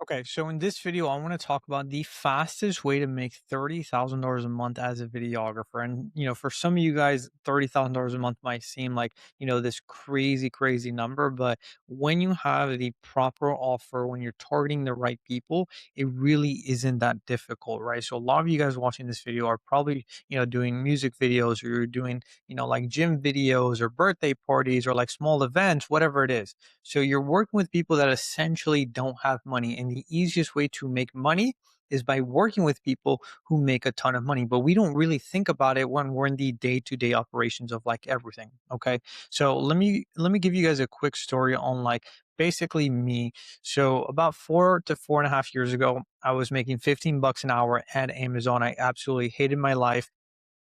Okay, so in this video, I want to talk about the fastest way to make $30,000 a month as a videographer. And, for some of you guys, $30,000 a month might seem like, this crazy, crazy number. But when you have the proper offer, when you're targeting the right people, it really isn't that difficult, right? So a lot of you guys watching this video are probably, doing music videos or you're doing, like gym videos or birthday parties or like small events, whatever it is. So you're working with people that essentially don't have money. And the easiest way to make money is by working with people who make a ton of money. But we don't really think about it when we're in the day-to-day operations of like everything. Okay. So let me give you guys a quick story on like basically me. So about 4 to 4.5 years ago, I was making 15 bucks an hour at Amazon. I absolutely hated my life.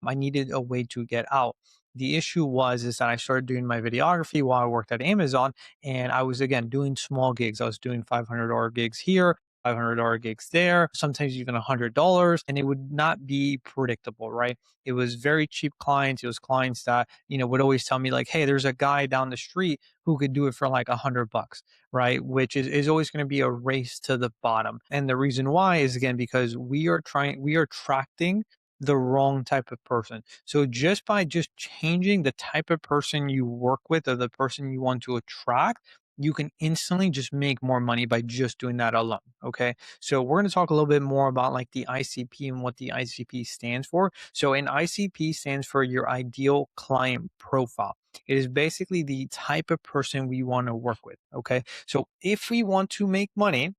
I needed a way to get out. The issue was is that I started doing my videography while I worked at Amazon, and I was again doing small gigs. I was doing $500 gigs here, $500 gigs there, sometimes even $100, and it would not be predictable, right? It was very cheap clients. It was clients that would always tell me like, "Hey, there's a guy down the street who could do it for like $100." Right, which is always going to be a race to the bottom. And the reason why is again because we are attracting the wrong type of person. So just changing the type of person you work with or the person you want to attract, you can instantly just make more money by just doing that alone. Okay. So we're going to talk a little bit more about like the ICP and what the ICP stands for. So an ICP stands for your ideal client profile. It is basically the type of person we want to work with. Okay. So if we want to make money,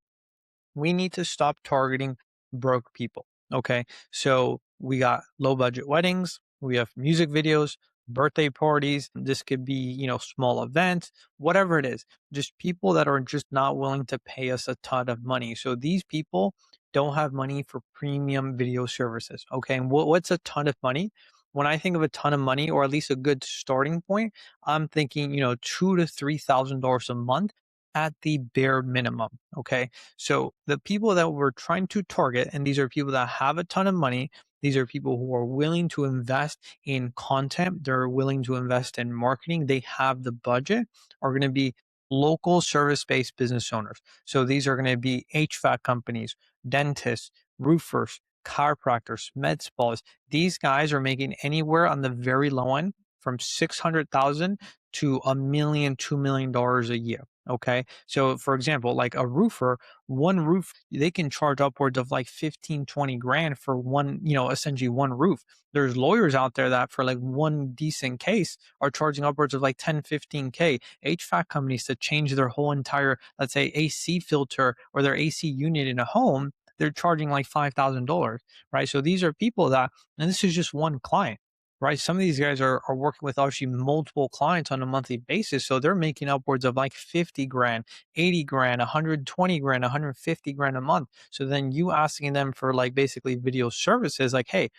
we need to stop targeting broke people. Okay. So we got low budget weddings, we have music videos, birthday parties. This could be, small events, whatever it is, just people that are just not willing to pay us a ton of money. So these people don't have money for premium video services. Okay. And what's a ton of money? When I think of a ton of money, or at least a good starting point, I'm thinking, $2,000 to $3,000 a month at the bare minimum. Okay. So the people that we're trying to target, and these are people that have a ton of money, these are people who are willing to invest in content, they're willing to invest in marketing, they have the budget, are going to be local service-based business owners. So these are going to be HVAC companies, dentists, roofers, chiropractors, med spas. These guys are making anywhere on the very low end from 600,000 to $1 million, $2 million a year. Okay. So for example, like a roofer, one roof, they can charge upwards of like 15, 20 grand for one, essentially one roof. There's lawyers out there that for like one decent case are charging upwards of like 10, 15K. HVAC companies to change their whole entire, let's say AC filter or their AC unit in a home, they're charging like $5,000, right? So these are people that, and this is just one client, right? Some of these guys are working with actually multiple clients on a monthly basis. So they're making upwards of like 50 grand, 80 grand, 120 grand, 150 grand a month. So then you asking them for like basically video services, like, hey,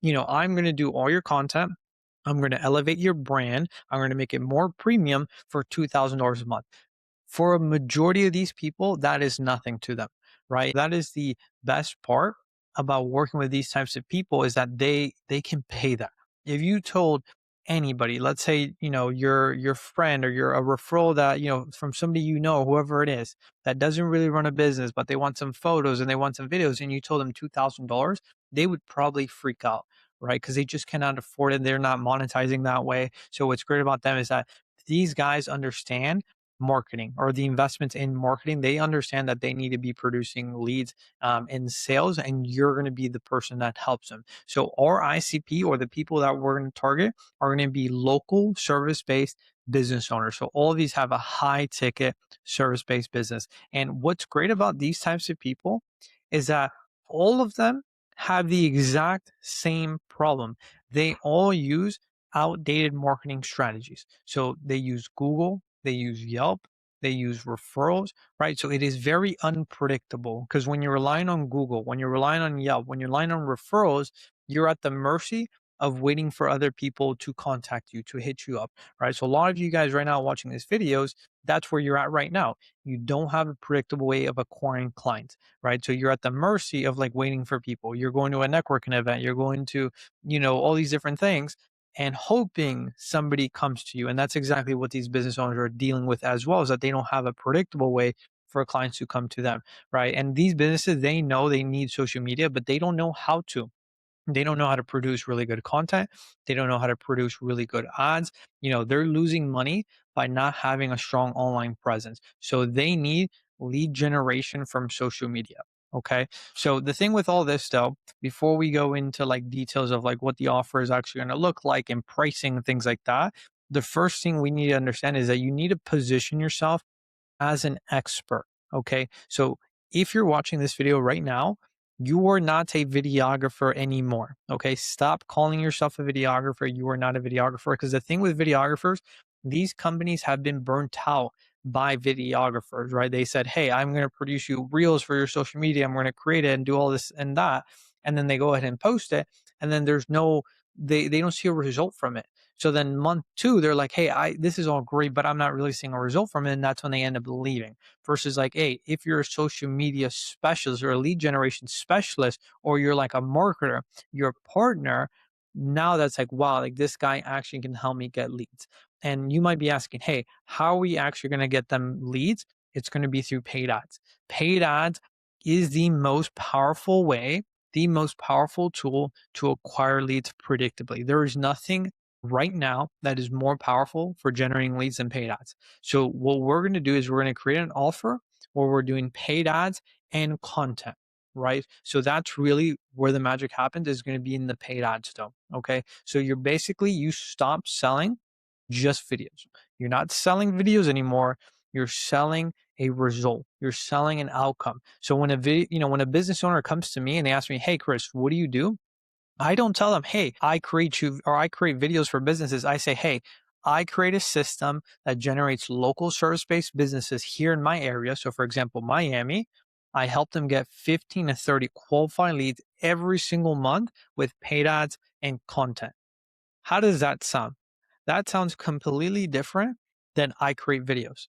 I'm going to do all your content. I'm going to elevate your brand. I'm going to make it more premium for $2,000 a month. For a majority of these people, that is nothing to them, right? That is the best part about working with these types of people is that they can pay that. If you told anybody, let's say, your friend or you're a referral that, from somebody whoever it is, that doesn't really run a business, but they want some photos and they want some videos, and you told them $2,000, they would probably freak out, right? Because they just cannot afford it. They're not monetizing that way. So what's great about them is that these guys understand marketing or the investments in marketing. They understand that they need to be producing leads in sales, and you're going to be the person that helps them. So our ICP, or the people that we're going to target, are going to be local service based business owners. So all of these have a high ticket service based business. And what's great about these types of people is that all of them have the exact same problem. They all use outdated marketing strategies. So they use Google, they use Yelp, they use referrals, right? So it is very unpredictable because when you're relying on Google, when you're relying on Yelp, when you're relying on referrals, you're at the mercy of waiting for other people to contact you, to hit you up, right? So a lot of you guys right now watching these videos, that's where you're at right now. You don't have a predictable way of acquiring clients, right? So you're at the mercy of like waiting for people. You're going to a networking event, you're going to, all these different things and hoping somebody comes to you. And that's exactly what these business owners are dealing with as well, is that they don't have a predictable way for clients to come to them, right? And these businesses, they know they need social media, but they don't know how to. They don't know how to produce really good content. They don't know how to produce really good ads. They're losing money by not having a strong online presence. So they need lead generation from social media. Okay. So the thing with all this though, before we go into like details of like what the offer is actually going to look like and pricing and things like that, the first thing we need to understand is that you need to position yourself as an expert. Okay. So if you're watching this video right now, you are not a videographer anymore. Okay. Stop calling yourself a videographer. You are not a videographer. Because the thing with videographers, these companies have been burnt out by videographers, right? They said, hey, I'm going to produce you reels for your social media. I'm going to create it and do all this and that. And then they go ahead and post it. And then they don't see a result from it. So then month two, they're like, hey, this is all great, but I'm not really seeing a result from it. And that's when they end up leaving. Versus like, hey, if you're a social media specialist or a lead generation specialist, or you're like a marketer, your partner, now that's like, wow, like this guy actually can help me get leads. And you might be asking, hey, how are we actually going to get them leads? It's going to be through paid ads. Paid ads is the most powerful tool to acquire leads predictably. There is nothing right now that is more powerful for generating leads than paid ads. So what we're going to do is we're going to create an offer where we're doing paid ads and content, right? So that's really where the magic happens, is going to be in the paid ads though. Okay. So you stop selling just videos. You're not selling videos anymore. You're selling a result. You're selling an outcome. So when a business owner comes to me and they ask me, "Hey, Chris, what do you do?" I don't tell them, hey, I create videos for businesses. I say, hey, I create a system that generates local service-based businesses here in my area. So for example, Miami, I help them get 15 to 30 qualified leads every single month with paid ads and content. How does that sound? That sounds completely different than I create videos,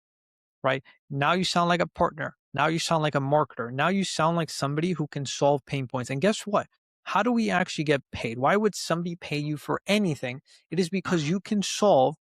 right? Now you sound like a partner. Now you sound like a marketer. Now you sound like somebody who can solve pain points. And guess what? How do we actually get paid? Why would somebody pay you for anything? It is because you can solve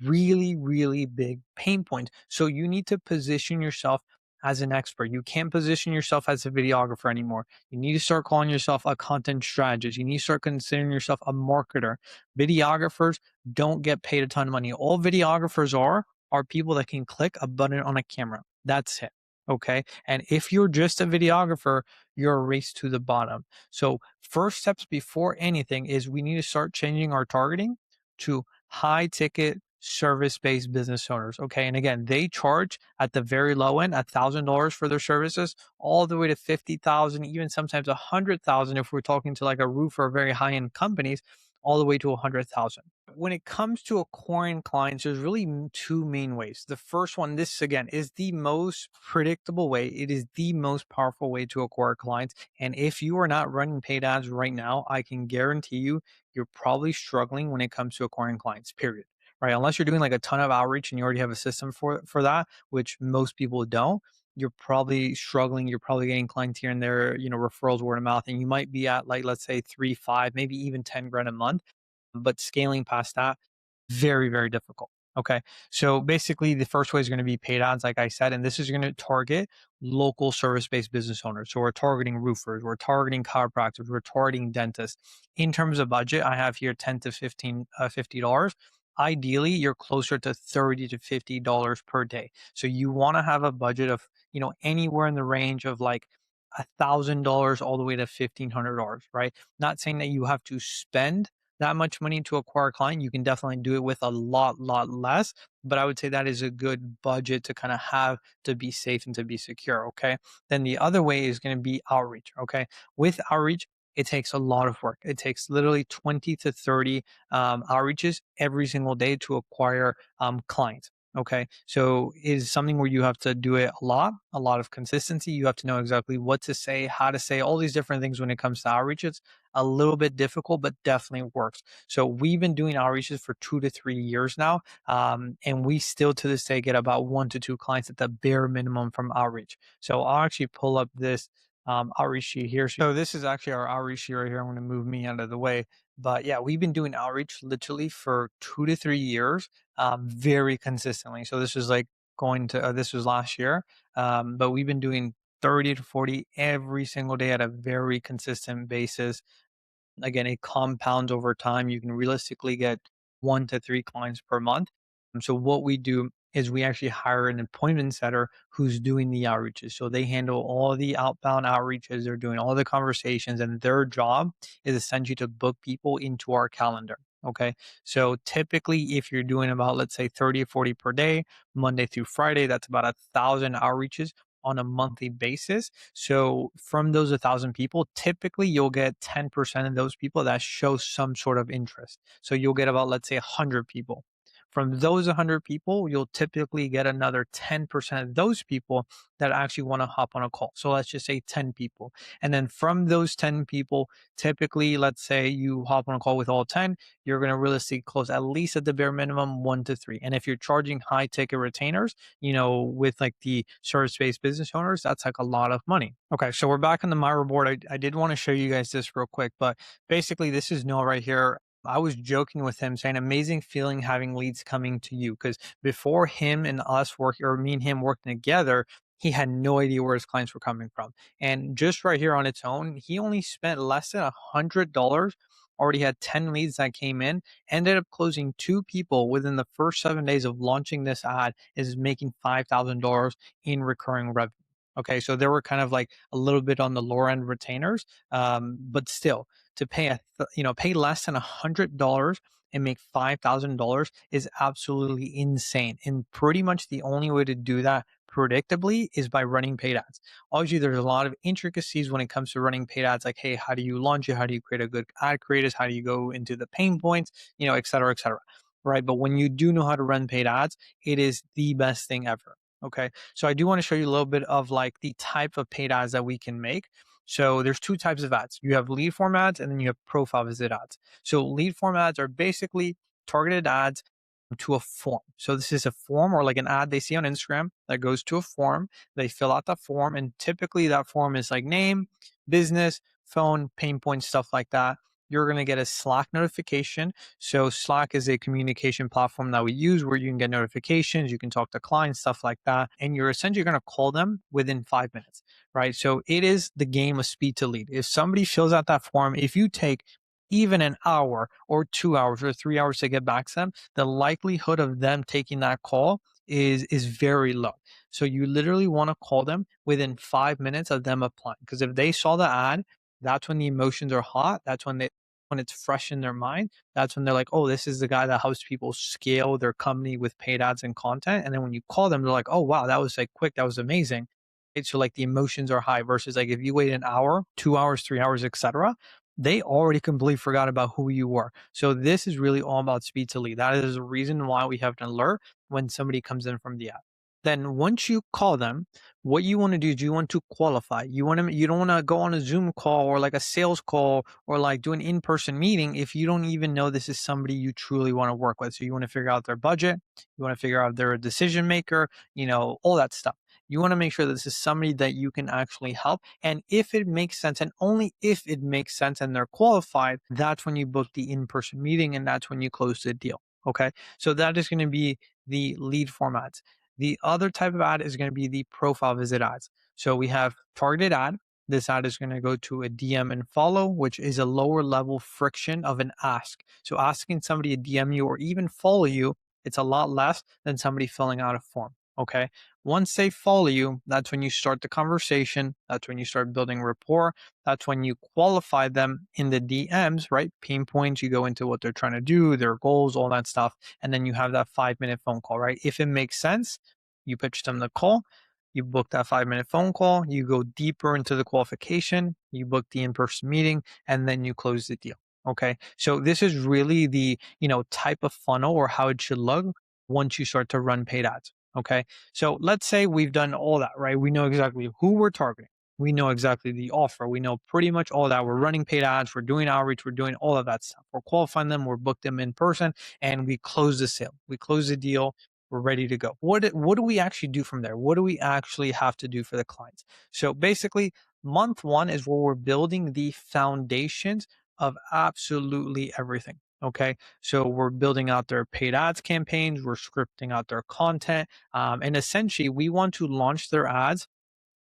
really, really big pain points. So you need to position yourself as an expert. You can't position yourself as a videographer anymore. You need to start calling yourself a content strategist. You need to start considering yourself a marketer. Videographers don't get paid a ton of money. All videographers are people that can click a button on a camera. That's it. Okay. And if you're just a videographer, you're a race to the bottom. So, first steps before anything is we need to start changing our targeting to high ticket service based business owners. Okay. And again, they charge at the very low end $1,000 for their services, all the way to 50,000, even sometimes 100,000 if we're talking to like a roofer or very high end companies, all the way to 100,000. When it comes to acquiring clients, there's really two main ways. The first one, this again is the most predictable way. It is the most powerful way to acquire clients. And if you are not running paid ads right now, I can guarantee you're probably struggling when it comes to acquiring clients, period. Right? Unless you're doing like a ton of outreach and you already have a system for that, which most people don't, you're probably struggling. You're probably getting clients here and there, referrals, word of mouth, and you might be at like, let's say 3, 5, maybe even 10 grand a month, but scaling past that, very, very difficult. Okay. So basically, the first way is going to be paid ads, like I said, and this is going to target local service based business owners. So we're targeting roofers, we're targeting chiropractors, we're targeting dentists. In terms of budget, I have here 10 to 15, $50. Ideally, you're closer to $30 to $50 per day. So you want to have a budget of, anywhere in the range of like $1,000 all the way to $1,500, right? Not saying that you have to spend that much money to acquire a client. You can definitely do it with a lot less, but I would say that is a good budget to kind of have to be safe and to be secure. Okay. Then the other way is going to be outreach. Okay. With outreach, it takes a lot of work. It takes literally 20 to 30 outreaches every single day to acquire clients. Okay. So it is something where you have to do it a lot of consistency. You have to know exactly what to say, how to say, all these different things when it comes to outreaches. A little bit difficult, but definitely works. So we've been doing outreaches for 2 to 3 years now. And we still to this day get about 1 to 2 clients at the bare minimum from outreach. So I'll actually pull up this outreach sheet here. So this is actually our outreach sheet right here. I'm going to move me out of the way. But yeah, we've been doing outreach literally for 2 to 3 years, very consistently. So this is like going to, this was last year, but we've been doing 30 to 40 every single day at a very consistent basis. Again, it compounds over time. You can realistically get 1 to 3 clients per month. And so what we do is we actually hire an appointment setter who's doing the outreaches. So they handle all the outbound outreaches, they're doing all the conversations, and their job is essentially to book people into our calendar. Okay. So typically, if you're doing about, let's say, 30 or 40 per day, Monday through Friday, that's about 1,000 outreaches on a monthly basis. So from those 1,000 people, typically you'll get 10% of those people that show some sort of interest. So you'll get about, let's say, 100 people. From those 100 people, you'll typically get another 10% of those people that actually want to hop on a call. So let's just say 10 people. And then from those 10 people, typically, let's say you hop on a call with all 10, you're going to realistically close at least at the bare minimum 1 to 3. And if you're charging high ticket retainers, with like the service-based business owners, that's like a lot of money. Okay, so we're back on the My Report. I did want to show you guys this real quick, but basically this is Noah right here. I was joking with him saying amazing feeling having leads coming to you, because before him and us working, or me and him working together, he had no idea where his clients were coming from. And just right here on its own, he only spent less than $100, already had 10 leads that came in, ended up closing 2 people within the first 7 days of launching this ad, is making $5,000 in recurring revenue. Okay, so they were kind of like a little bit on the lower end retainers, but still, to pay pay less than $100 and make $5,000 is absolutely insane. And pretty much the only way to do that predictably is by running paid ads. Obviously, there's a lot of intricacies when it comes to running paid ads, like, hey, how do you launch it? How do you create a good ad creative? How do you go into the pain points? Et cetera, et cetera. Right. But when you do know how to run paid ads, it is the best thing ever. Okay. So I do want to show you a little bit of like the type of paid ads that we can make. So there's 2 types of ads. You have lead form ads and then you have profile visit ads. So lead form ads are basically targeted ads to a form. So this is a form or like an ad they see on Instagram that goes to a form. They fill out that form, and typically that form is like name, business, phone, pain points, stuff like that. You're going to get a Slack notification. So Slack is a communication platform that we use where you can get notifications, you can talk to clients, stuff like that. And you're essentially going to call them within 5 minutes, right? So it is the game of speed to lead. If somebody fills out that form, if you take even an hour or 2 hours or 3 hours to get back to them, the likelihood of them taking that call is very low. So you literally want to call them within 5 minutes of them applying. Because if they saw the ad, that's when the emotions are hot. That's when it's fresh in their mind. That's when they're like, oh, this is the guy that helps people scale their company with paid ads and content. And then when you call them, they're like, oh wow, that was like quick, that was amazing. So like the emotions are high versus like if you wait an hour, 2 hours, 3 hours, etc., they already completely forgot about who you were. So this is really all about speed to lead. That is the reason why we have an alert when somebody comes in from the app. Then once you call them, what you want to do is you want to qualify. You don't want to go on a Zoom call or like a sales call or like do an in-person meeting if you don't even know this is somebody you truly want to work with. So you want to figure out their budget, you want to figure out if they're a decision maker, all that stuff. You want to make sure that this is somebody that you can actually help. And if it makes sense, and only if it makes sense and they're qualified, that's when you book the in-person meeting and that's when you close the deal. Okay. So that is going to be the lead formats. The other type of ad is going to be the profile visit ads. So we have targeted ad. This ad is going to go to a DM and follow, which is a lower level friction of an ask. So asking somebody to DM you or even follow you, it's a lot less than somebody filling out a form. Okay. Once they follow you, that's when you start the conversation. That's when you start building rapport. That's when you qualify them in the DMs, right? Pain points, you go into what they're trying to do, their goals, all that stuff. And then you have that 5 minute phone call, right? If it makes sense, you pitch them the call, you book that 5 minute phone call, you go deeper into the qualification, you book the in-person meeting, and then you close the deal. Okay. So this is really the, type of funnel or how it should look once you start to run paid ads. Okay. So let's say we've done all that, right? We know exactly who we're targeting. We know exactly the offer. We know pretty much all that. We're running paid ads. We're doing outreach. We're doing all of that stuff. We're qualifying them. We're booked them in person and we close the sale. We close the deal. We're ready to go. What do we actually do from there? What do we actually have to do for the clients? So basically, month one is where we're building the foundations of absolutely everything. Okay. So we're building out their paid ads campaigns, we're scripting out their content. And essentially, we want to launch their ads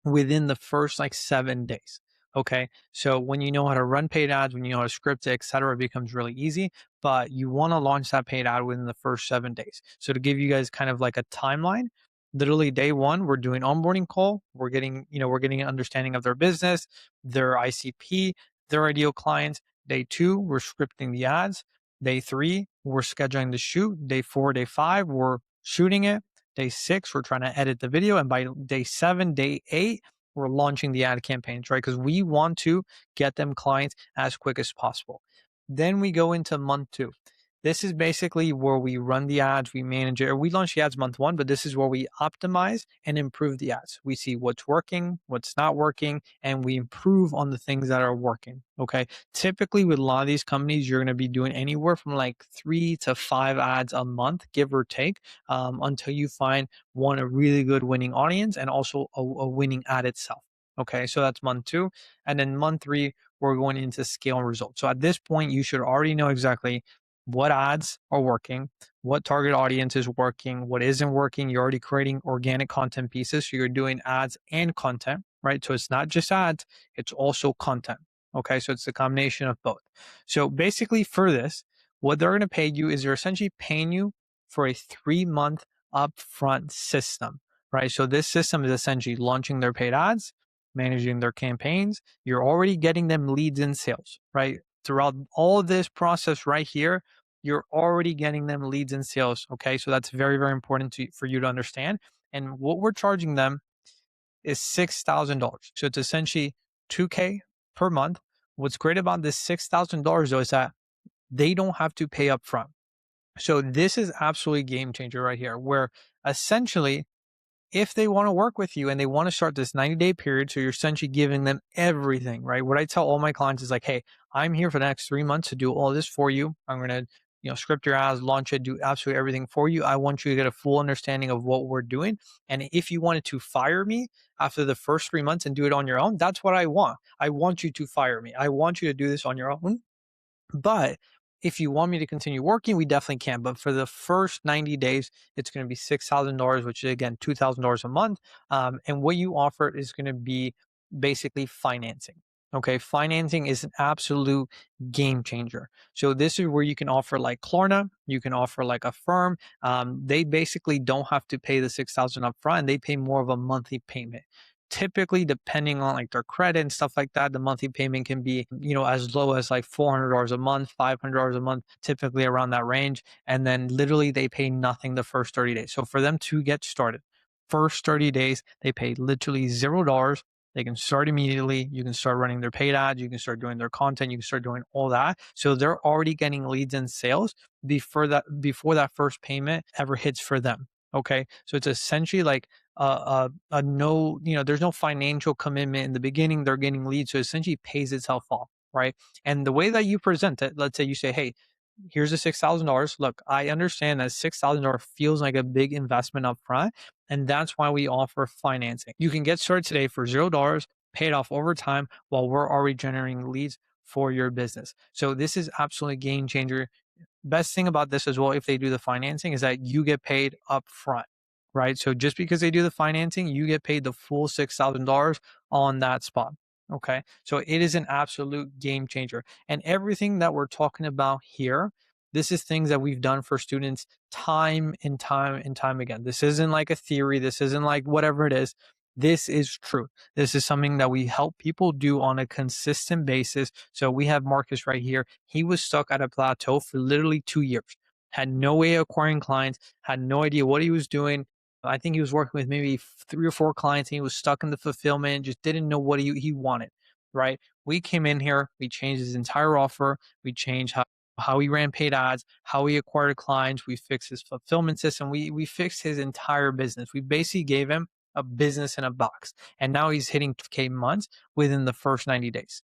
within the first like 7 days. Okay. So when you know how to run paid ads, when you know how to script it, et cetera, it becomes really easy. But you want to launch that paid ad within the first 7 days. So to give you guys kind of like a timeline, literally day one, we're doing onboarding call. We're getting an understanding of their business, their ICP, their ideal clients. Day two, we're scripting the ads. Day three, we're scheduling the shoot. Day four, day five, we're shooting it. Day six, we're trying to edit the video. And by day seven, day eight, we're launching the ad campaigns, right? Because we want to get them clients as quick as possible. Then we go into month two. This is basically where we run the ads, we manage it, or we launch the ads month one, but this is where we optimize and improve the ads. We see what's working, what's not working, and we improve on the things that are working. Okay. Typically, with a lot of these companies, you're going to be doing anywhere from like 3 to 5 ads a month, give or take, until you find one, a really good winning audience, and also a winning ad itself. Okay. So that's month two. And then month three, we're going into scale and results. So at this point, you should already know exactly what ads are working, what target audience is working, what isn't working. You're already creating organic content pieces. So you're doing ads and content, right? So it's not just ads, it's also content. Okay. So it's a combination of both. So basically, for this, what they're going to pay you is they're essentially paying you for a 3 month upfront system, right? So this system is essentially launching their paid ads, managing their campaigns. You're already getting them leads and sales, right? Throughout all this process right here, you're already getting them leads and sales. Okay. So that's very, very important for you to understand. And what we're charging them is $6,000. So it's essentially 2K per month. What's great about this $6,000 though is that they don't have to pay up front. So this is absolutely game changer right here, where essentially if they want to work with you and they want to start this 90-day period, so you're essentially giving them everything, right? What I tell all my clients is like, hey, I'm here for the next 3 months to do all this for you. I'm going to, script your ads, launch it, do absolutely everything for you. I want you to get a full understanding of what we're doing. And if you wanted to fire me after the first 3 months and do it on your own, that's what I want. I want you to fire me. I want you to do this on your own. But if you want me to continue working, we definitely can. But for the first 90 days, it's going to be $6,000, which is again $2,000 a month. And what you offer is going to be basically financing. Okay, financing is an absolute game changer. So this is where you can offer like Klarna, you can offer like a firm. They basically don't have to pay the 6,000 upfront, and they pay more of a monthly payment. Typically, depending on like their credit and stuff like that, the monthly payment can be, as low as like $400 a month, $500 a month, typically around that range. And then literally they pay nothing the first 30 days. So for them to get started, first 30 days, they pay literally $0. They can start immediately. You can start running their paid ads. You can start doing their content. You can start doing all that. So they're already getting leads and sales before that first payment ever hits for them. Okay. So it's essentially like a no, there's no financial commitment in the beginning. They're getting leads. So it essentially pays itself off. Right. And the way that you present it, let's say you say, hey, here's the $6,000. Look, I understand that $6,000 feels like a big investment up front. And that's why we offer financing. You can get started today for $0, paid off over time while we're already generating leads for your business. So this is absolutely a game changer. Best thing about this as well, if they do the financing, is that you get paid up front, right? So just because they do the financing, you get paid the full $6,000 on that spot. Okay. So it is an absolute game changer. And everything that we're talking about here, this is things that we've done for students time and time and time again. This isn't like a theory. This isn't like whatever it is. This is true. This is something that we help people do on a consistent basis. So we have Marcus right here. He was stuck at a plateau for literally 2 years, had no way of acquiring clients, had no idea what he was doing. I think he was working with maybe 3 or 4 clients and he was stuck in the fulfillment, just didn't know what he wanted, right? We came in here, we changed his entire offer. We changed how he ran paid ads, how he acquired clients. We fixed his fulfillment system. We fixed his entire business. We basically gave him a business in a box. And now he's hitting K months within the first 90 days.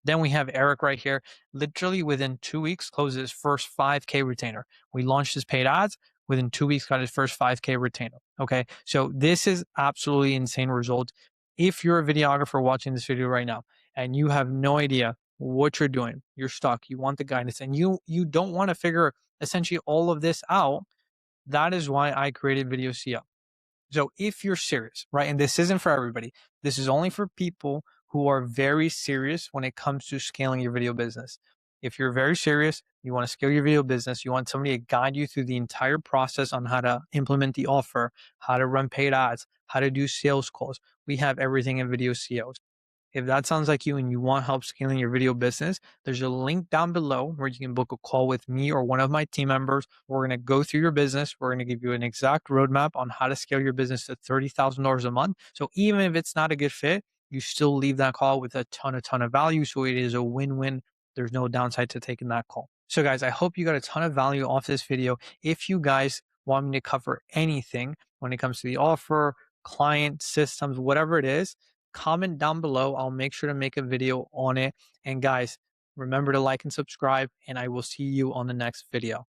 Then we have Eric right here, literally within 2 weeks, closed his first 5K retainer. We launched his paid ads. Within 2 weeks, got his first 5K retainer. Okay. So this is absolutely insane results. If you're a videographer watching this video right now and you have no idea what you're doing. You're stuck. You want the guidance and you don't want to figure essentially all of this out. That is why I created Video SEO. So if you're serious, right, and this isn't for everybody, this is only for people who are very serious when it comes to scaling your video business. If you're very serious, you want to scale your video business, you want somebody to guide you through the entire process on how to implement the offer, how to run paid ads, how to do sales calls. We have everything in Video SEO. If that sounds like you and you want help scaling your video business, there's a link down below where you can book a call with me or one of my team members. We're going to go through your business. We're going to give you an exact roadmap on how to scale your business to $30,000 a month. So even if it's not a good fit, you still leave that call with a ton of value. So it is a win-win. There's no downside to taking that call. So guys, I hope you got a ton of value off this video. If you guys want me to cover anything when it comes to the offer, client systems, whatever it is, comment down below. I'll make sure to make a video on it. And guys, remember to like and subscribe, and I will see you on the next video.